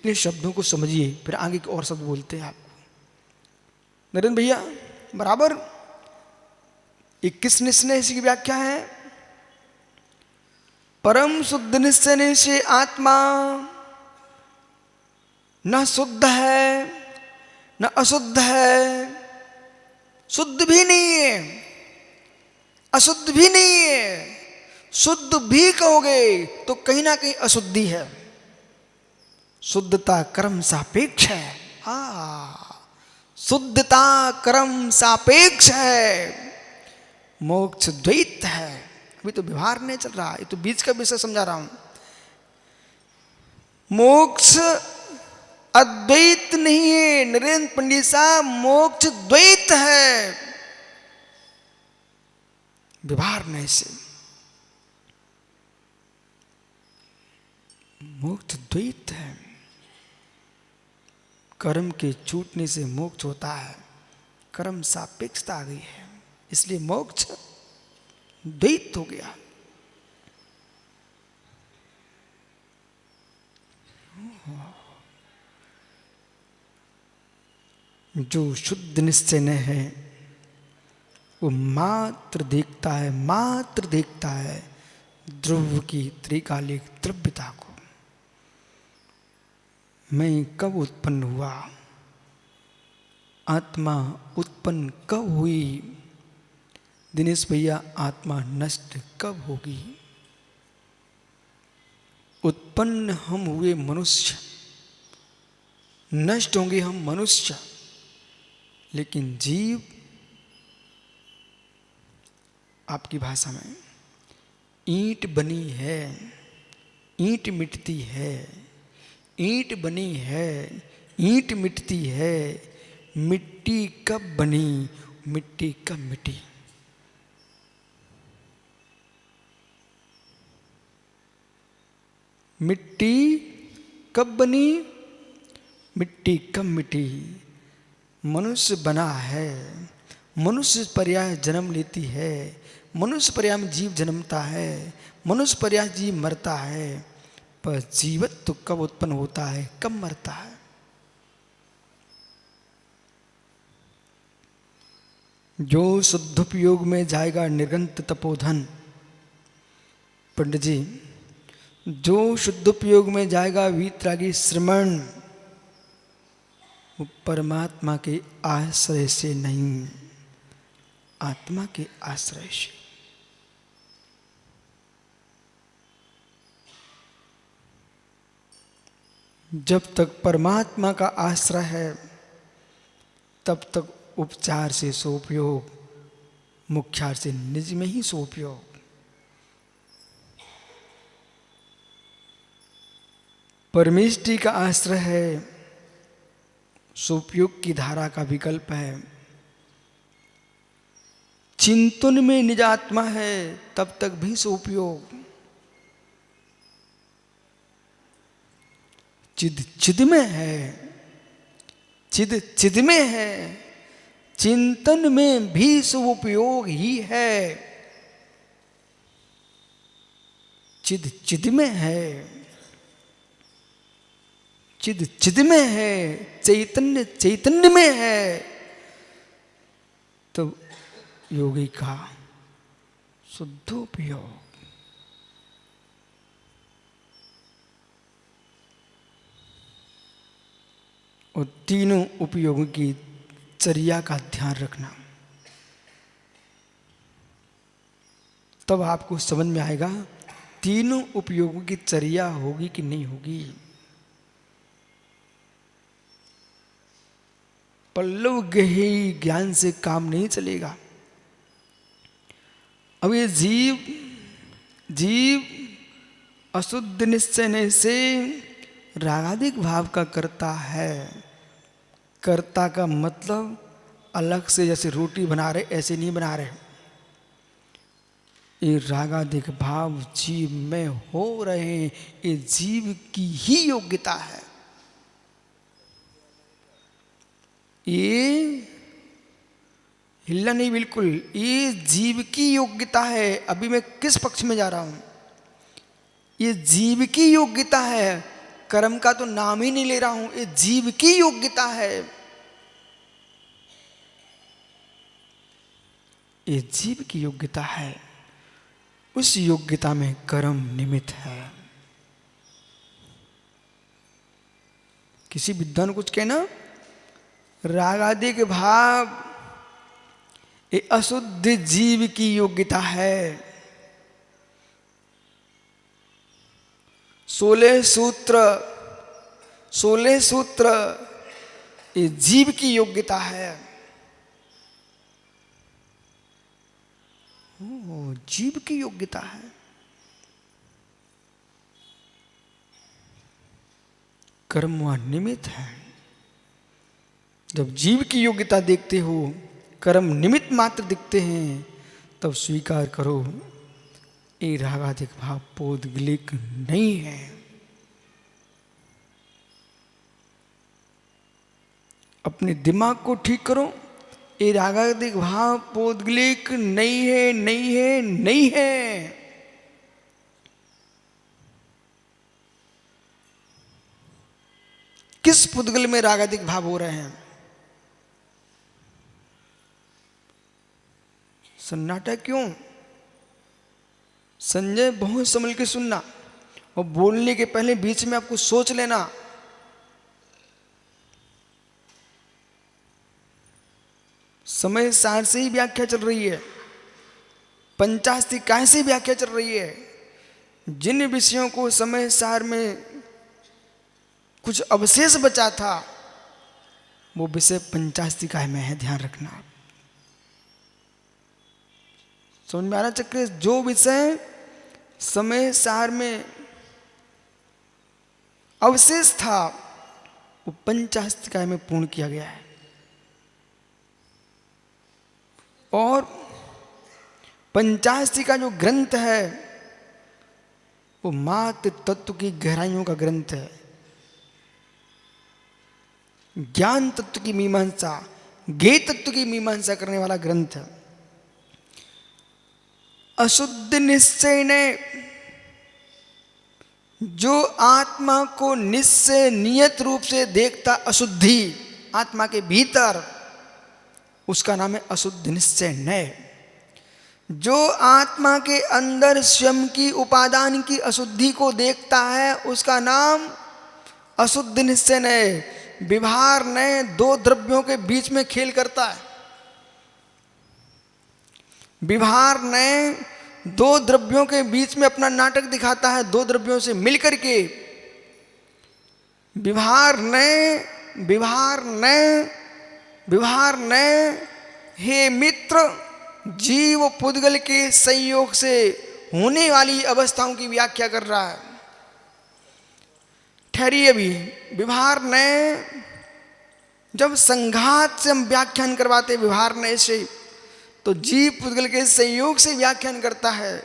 इन शब्दों को समझिए, फिर आगे के और शब्द बोलते हैं आपको। नरेंद्र भैया बराबर 21 निश्चय की व्याख्या है, परम शुद्ध निश्चय निश्चय आत्मा न शुद्ध है न अशुद्ध है, शुद्ध भी नहीं है अशुद्ध भी नहीं है। शुद्ध भी कहोगे तो कहीं ना कहीं अशुद्धि है। शुद्धता कर्म सापेक्ष है। शुद्धता कर्म सापेक्ष है। मोक्ष द्वैत है। अभी तो व्यवहार नहीं चल रहा, ये तो बीच का विषय समझा रहा हूं। मोक्ष अद्वैत नहीं है नरेंद्र पंडित साहब, मोक्ष द्वैत है। व्यवहार नहीं से मोक्ष द्वैत है। कर्म के छूटने से मोक्ष होता है, कर्म सापेक्षता आ गई है, इसलिए मोक्ष द्वैत हो गया। जो शुद्ध निश्चय न है वो मात्र देखता है ध्रुव की त्रिकालिक द्रव्यता को। मैं कब उत्पन्न हुआ, आत्मा उत्पन्न कब हुई, दिनेश भैया आत्मा नष्ट कब होगी। उत्पन्न हम हुए मनुष्य, नष्ट होंगे हम मनुष्य, लेकिन जीव आपकी भाषा में ईंट बनी है, ईंट मिटती है, ईंट बनी है, ईंट मिटती है। मिट्टी कब बनी, मिट्टी कब मिटी। मिट्टी कब बनी, मिट्टी कब मिटी। मनुष्य बना है, मनुष्य पर्याय जन्म लेती है, मनुष्य पर्याय में जीव जन्मता है, मनुष्य पर्याय जीव मरता है, पर जीवत्व तो कब उत्पन्न होता है, कब मरता है। जो शुद्धोपयोग में जाएगा निर्गंत तपोधन, पंडित जी, जो शुद्धोपयोग में जाएगा वीतरागी श्रमण, वो परमात्मा के आश्रय से नहीं, आत्मा के आश्रय से। जब तक परमात्मा का आश्रय है तब तक उपचार से सोपयोग, मुख्यार से निज में ही सोपयोग। परमेष्टि का आश्रय है, सोपयोग की धारा का विकल्प है। चिंतन में निज आत्मा है तब तक भी सोपयोग। चिद चिद में है, चिद चिद में है, चिंतन में भी सोपयोग ही है। चिद चिद में है, चिद चिद में है, चैतन्य चैतन्य में है। तो योगी का शुद्धोपयोग। और तीनों उपयोगों की चर्या का ध्यान रखना, तब आपको समझ में आएगा तीनों उपयोगों की चर्या होगी कि नहीं होगी। पल्लव गहे ज्ञान से काम नहीं चलेगा। अब ये जीव अशुद्ध निश्चय से रागादिक भाव का करता है। कर्ता का मतलब अलग से जैसे रोटी बना रहे ऐसे नहीं बना रहे। ये रागादिक भाव जीव में हो रहे हैं, ये जीव की ही योग्यता है। ये हिलना नहीं बिल्कुल, ये जीव की योग्यता है। अभी मैं किस पक्ष में जा रहा हूं, ये जीव की योग्यता है। कर्म का तो नाम ही नहीं ले रहा हूं, ये जीव की योग्यता है। ये जीव की योग्यता है, उस योग्यता में कर्म निमित्त है। किसी विद्वान कुछ कहना, राग आदि के भाव ये अशुद्ध जीव की योग्यता है। 16 सूत्र ये जीव की योग्यता है। जीव की योग्यता है। कर्म वह निमित्त है। जब जीव की योग्यता देखते हो, कर्म निमित्त मात्र दिखते हैं, तब स्वीकार करो ये रागाधिक भाव पौद्गलिक नहीं है। अपने दिमाग को ठीक करो, ये रागाधिक भाव पौद्गलिक नहीं है, नहीं है, नहीं है। किस पुद्गल में रागाधिक भाव हो रहे हैं? सन्नाटा क्यों? संजय बहुत संभल के सुनना, और बोलने के पहले बीच में आपको सोच लेना। समय सार से ही व्याख्या चल रही है, पंचास्ति काय से व्याख्या चल रही है। जिन विषयों को समय सार में कुछ अवशेष बचा था, वो विषय पंचास्ति काय में है, ध्यान रखना। समझ में आ रहा चक्र? जो विषय समय सार में अवशेष था, वो पंचास्तिकाय में पूर्ण किया गया है। और पंचास्तिका जो ग्रंथ है, वो मात्र तत्व की गहराइयों का ग्रंथ है। ज्ञान तत्व की मीमांसा, ज्ञेय तत्व की मीमांसा करने वाला ग्रंथ है। अशुद्ध निश्चय ने जो आत्मा को निश्चय नियत रूप से देखता, अशुद्धि आत्मा के भीतर, उसका नाम है अशुद्ध निश्चय नय। जो आत्मा के अंदर स्वयं की उपादान की अशुद्धि को देखता है, उसका नाम अशुद्ध निश्चय नय। विभार नय दो द्रव्यों के बीच में खेल करता है। विभार नय दो द्रव्यों के बीच में अपना नाटक दिखाता है, दो द्रव्यों से मिलकर के। विभार नय हे मित्र, जीव पुद्गल के संयोग से होने वाली अवस्थाओं की व्याख्या कर रहा है। ठहरिए अभी। विभार नय, जब संघात से हम व्याख्यान करवाते विभार नय से, तो जीव पुद्गल के संयोग से व्याख्यान करता है।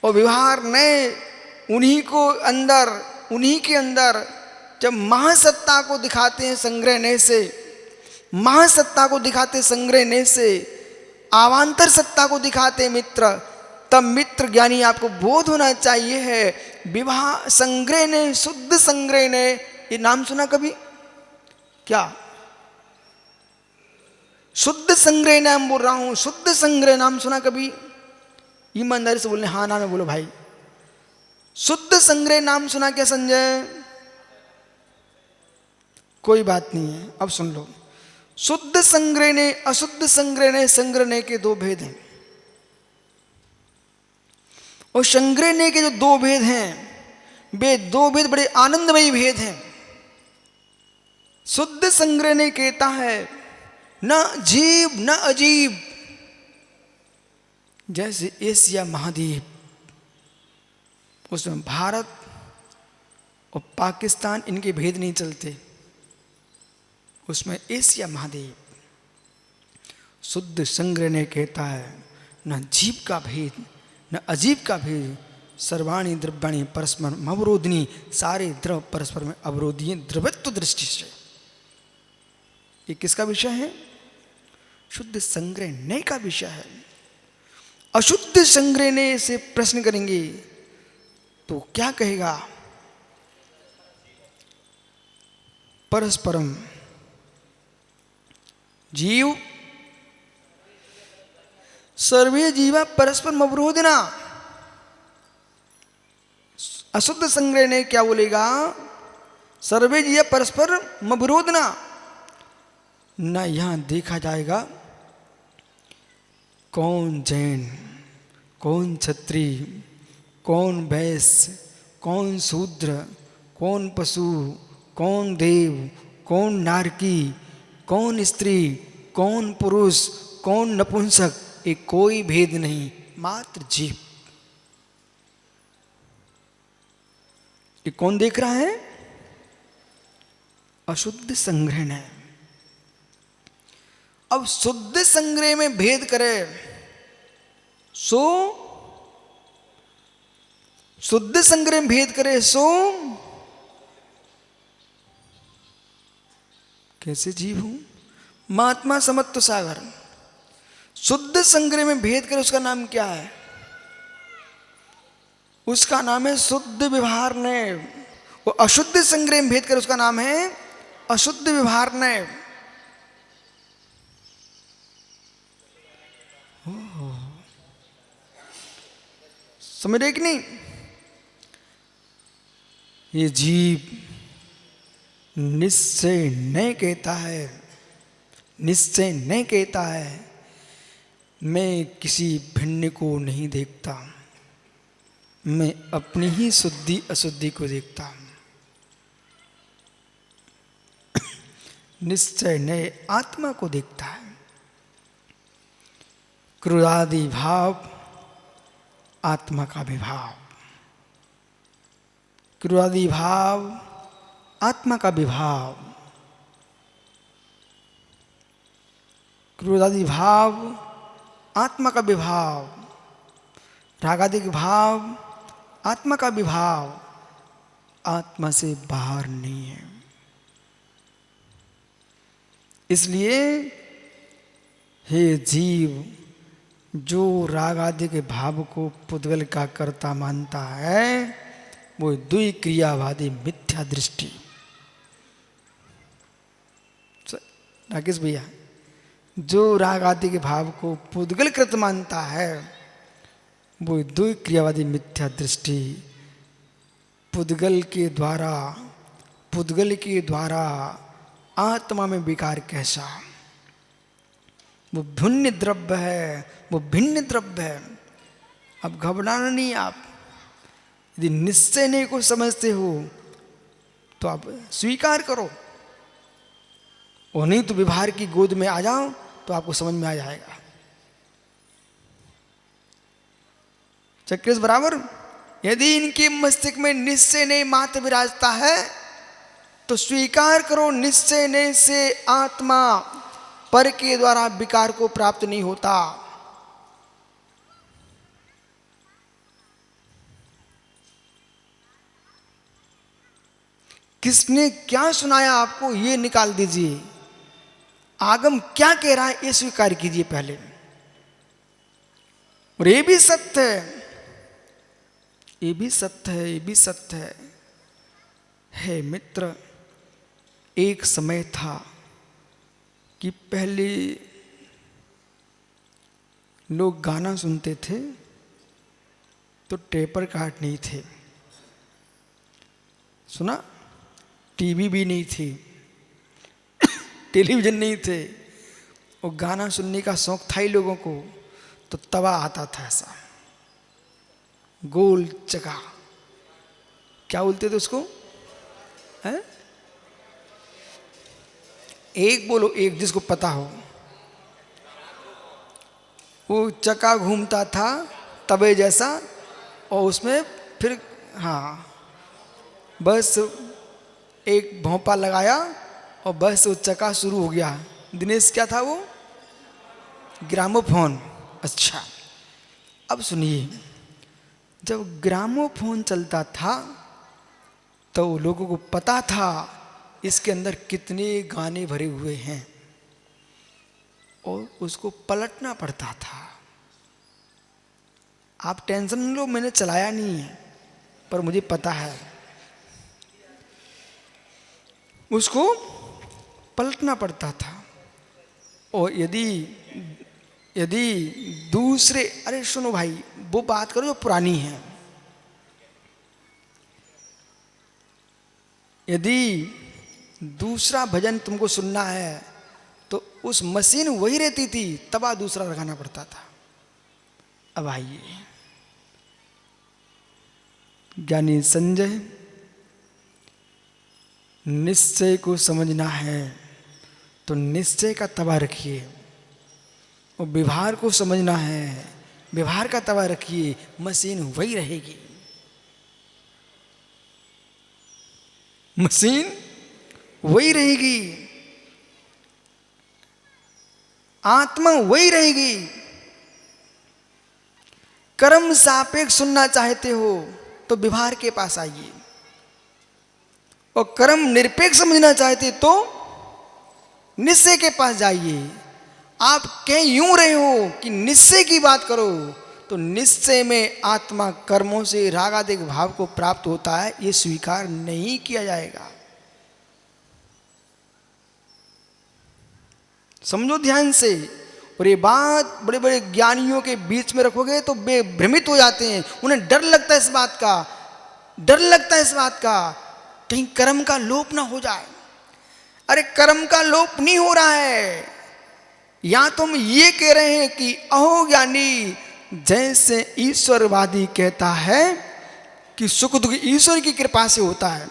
और विभार नय उन्हीं के अंदर जब महासत्ता को दिखाते हैं संग्रहने से, महासत्ता को दिखाते संग्रहने से, आवांतर सत्ता को दिखाते मित्र, तब मित्र ज्ञानी आपको बोध होना चाहिए है। विवाह संग्रह ने, शुद्ध संग्रह ने, ये नाम सुना कभी क्या? शुद्ध संग्रह नाम बोल रहा हूं, शुद्ध संग्रह नाम सुना कभी? ईमानदारी से बोलने, हाँ नाम है, बोलो भाई। शुद्ध संग्रह नाम सुना क्या संजय? कोई बात नहीं है, अब सुन लो। शुद्ध संग्रह ने, अशुद्ध संग्रह ने, संग्रहने के दो भेद हैं। और संग्रहने के जो दो भेद हैं, वे दो भेद बड़े आनंदमयी भेद हैं। शुद्ध संग्रहने कहता है न जीव न अजीब। जैसे एशिया महाद्वीप, उसमें भारत और पाकिस्तान इनके भेद नहीं चलते, उसमें एशिया महाद्वीप। शुद्ध संग्रह ने कहता है न जीव का भेद न अजीब का भेद, सर्वाणी द्रव्याणी परस्पर अवरोधिनी, सारे द्रव परस्पर में अवरोधी द्रवत्व दृष्टि से। ये किसका विषय है? शुद्ध संग्रहने का विषय है। अशुद्ध संग्रहने से प्रश्न करेंगे तो क्या कहेगा? परस्परम, जीव सर्वे जीवा परस्पर अवरोधना। अशुद्ध संग्रह ने क्या बोलेगा? सर्वे जीवा परस्पर अवरोधना। न यहां देखा जाएगा कौन जैन, कौन क्षत्रिय, कौन वैश्य, कौन शूद्र, कौन पशु, कौन देव, कौन नारकी, कौन स्त्री, कौन पुरुष, कौन नपुंसक, ये कोई भेद नहीं, मात्र जीव। ये कौन देख रहा है? अशुद्ध संग्रह है। अब शुद्ध संग्रह में भेद करे सो, शुद्ध संग्रह में भेद करे सो कैसे जीव हूं? महात्मा समत्व सागर। शुद्ध संग्रह में भेद करे उसका नाम क्या है? उसका नाम है शुद्ध व्यवहार नय। वो अशुद्ध संग्रह में भेद करे उसका नाम है अशुद्ध व्यवहार नय। समझ रहे कि नहीं? ये जीव निश्चय नहीं कहता है, निश्चय नहीं कहता है मैं किसी भिन्न को नहीं देखता, मैं अपनी ही शुद्धि अशुद्धि को देखता हूं। निश्चय नए आत्मा को देखता है। क्रोधादि भाव आत्मा का विभाव, क्रोधादि भाव आत्मा का विभाव, क्रोधादि भाव आत्मा का विभाव, रागादिक भाव आत्मा का विभाव, आत्मा से बाहर नहीं है। इसलिए हे जीव, जो राग आदि के भाव को पुद्गल का कर्ता मानता है वो द्वि क्रियावादी मिथ्या दृष्टि। राकेश भैया, जो राग आदि के भाव को पुद्गल कृत मानता है वो द्वि क्रियावादी मिथ्या दृष्टि। पुद्गल के द्वारा आत्मा में विकार कैसा? वो भिन्न द्रव्य है, वो भिन्न द्रव्य है। अब घबराना नहीं। आप यदि निश्चय नहीं को समझते हो तो आप स्वीकार करो, और नहीं तो व्यवहार की गोद में आ जाओ तो आपको समझ में आ जाएगा। चक्रेश बराबर। यदि इनके मस्तिष्क में निश्चय नहीं मात्र विराजता है तो स्वीकार करो, निश्चय नहीं से आत्मा पर के द्वारा विकार को प्राप्त नहीं होता। किसने क्या सुनाया आपको ये निकाल दीजिए। आगम क्या कह रहा है ये स्वीकार कीजिए पहले। और ये भी सत्य है, ये भी सत्य है, ये भी सत्य है। हे मित्र, एक समय था कि पहले लोग गाना सुनते थे तो टेपर कार्ड नहीं थे, सुना? टीवी भी नहीं थी, टेलीविजन नहीं थे। और गाना सुनने का शौक था ही लोगों को, तो तवा आता था ऐसा गोल चका, क्या बोलते थे उसको? है? एक बोलो, एक जिसको पता हो। वो चका घूमता था तवे जैसा, और उसमें फिर हाँ बस एक भोंपा लगाया और बस वो चका शुरू हो गया। दिनेश क्या था वो? ग्रामोफोन। अच्छा, अब सुनिए, जब ग्रामोफोन चलता था तो लोगों को पता था इसके अंदर कितने गाने भरे हुए हैं, और उसको पलटना पड़ता था। आप टेंशन न लो, मैंने चलाया नहीं है, पर मुझे पता है। उसको पलटना पड़ता था। और यदि दूसरे, अरे सुनो भाई, वो बात करो जो पुरानी है। यदि दूसरा भजन तुमको सुनना है तो उस मशीन वही रहती थी, तबा दूसरा लगाना पड़ता था। अब आइए, ज्ञानी संजय, निश्चय को समझना है तो निश्चय का तवा रखिए, और व्यवहार को समझना है, व्यवहार का तवा रखिए, मशीन वही रहेगी। मशीन वही रहेगी, आत्मा वही रहेगी। कर्म सापेक्ष सुनना चाहते हो तो व्यवहार के पास आइए, और कर्म निरपेक्ष समझना चाहते तो निश्चय के पास जाइए। आप कह यूं रहे हो कि निश्चय की बात करो, तो निश्चय में आत्मा कर्मों से रागादिक भाव को प्राप्त होता है, ये स्वीकार नहीं किया जाएगा। समझो ध्यान से। और ये बात बड़े बड़े ज्ञानियों के बीच में रखोगे तो वे भ्रमित हो जाते हैं, उन्हें डर लगता है इस बात का, डर लगता है इस बात का कहीं कर्म का लोप ना हो जाए। अरे कर्म का लोप नहीं हो रहा है, या तुम ये कह रहे हैं कि अहो ज्ञानी, जैसे ईश्वरवादी कहता है कि सुख दुख ईश्वर की कृपा से होता है,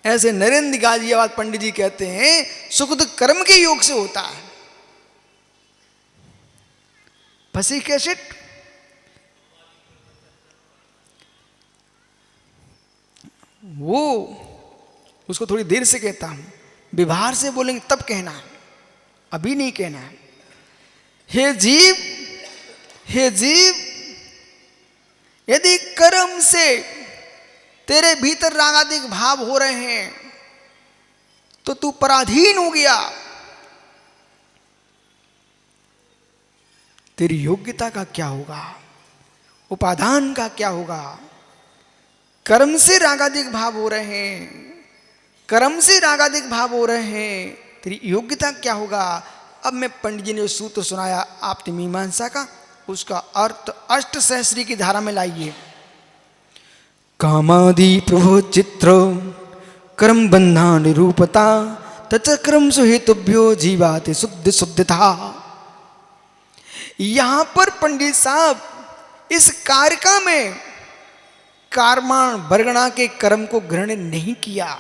ऐसे नरेंद्र गाजियाबाद पंडित जी कहते हैं सुख दुख कर्म के योग से होता है। फंसी कैसेट। वो उसको थोड़ी देर से कहता हूं, व्यवहार से बोलेंगे तब कहना है, अभी नहीं कहना है। हे जीव, हे जीव, यदि कर्म से तेरे भीतर रागादिक भाव हो रहे हैं तो तू पराधीन हो गया। तेरी योग्यता का क्या होगा, उपादान का क्या होगा? कर्म से रागादिक भाव हो रहे हैं, कर्म से रागादिक भाव हो रहे हैं, तेरी योग्यता क्या होगा? अब मैं पंडित जी ने जो सूत्र सुनाया आपने मीमांसा का, उसका अर्थ अष्ट सहस्री की धारा में लाइए। कामादि प्रभो चित्र कर्म बंधा निरूपता तचक्रम सुहेतुभ्यो जीवाति शुद्ध शुद्धता। यहां पर पंडित साहब इस कारिका में कारमाण बरगणा के कर्म को ग्रहण नहीं किया,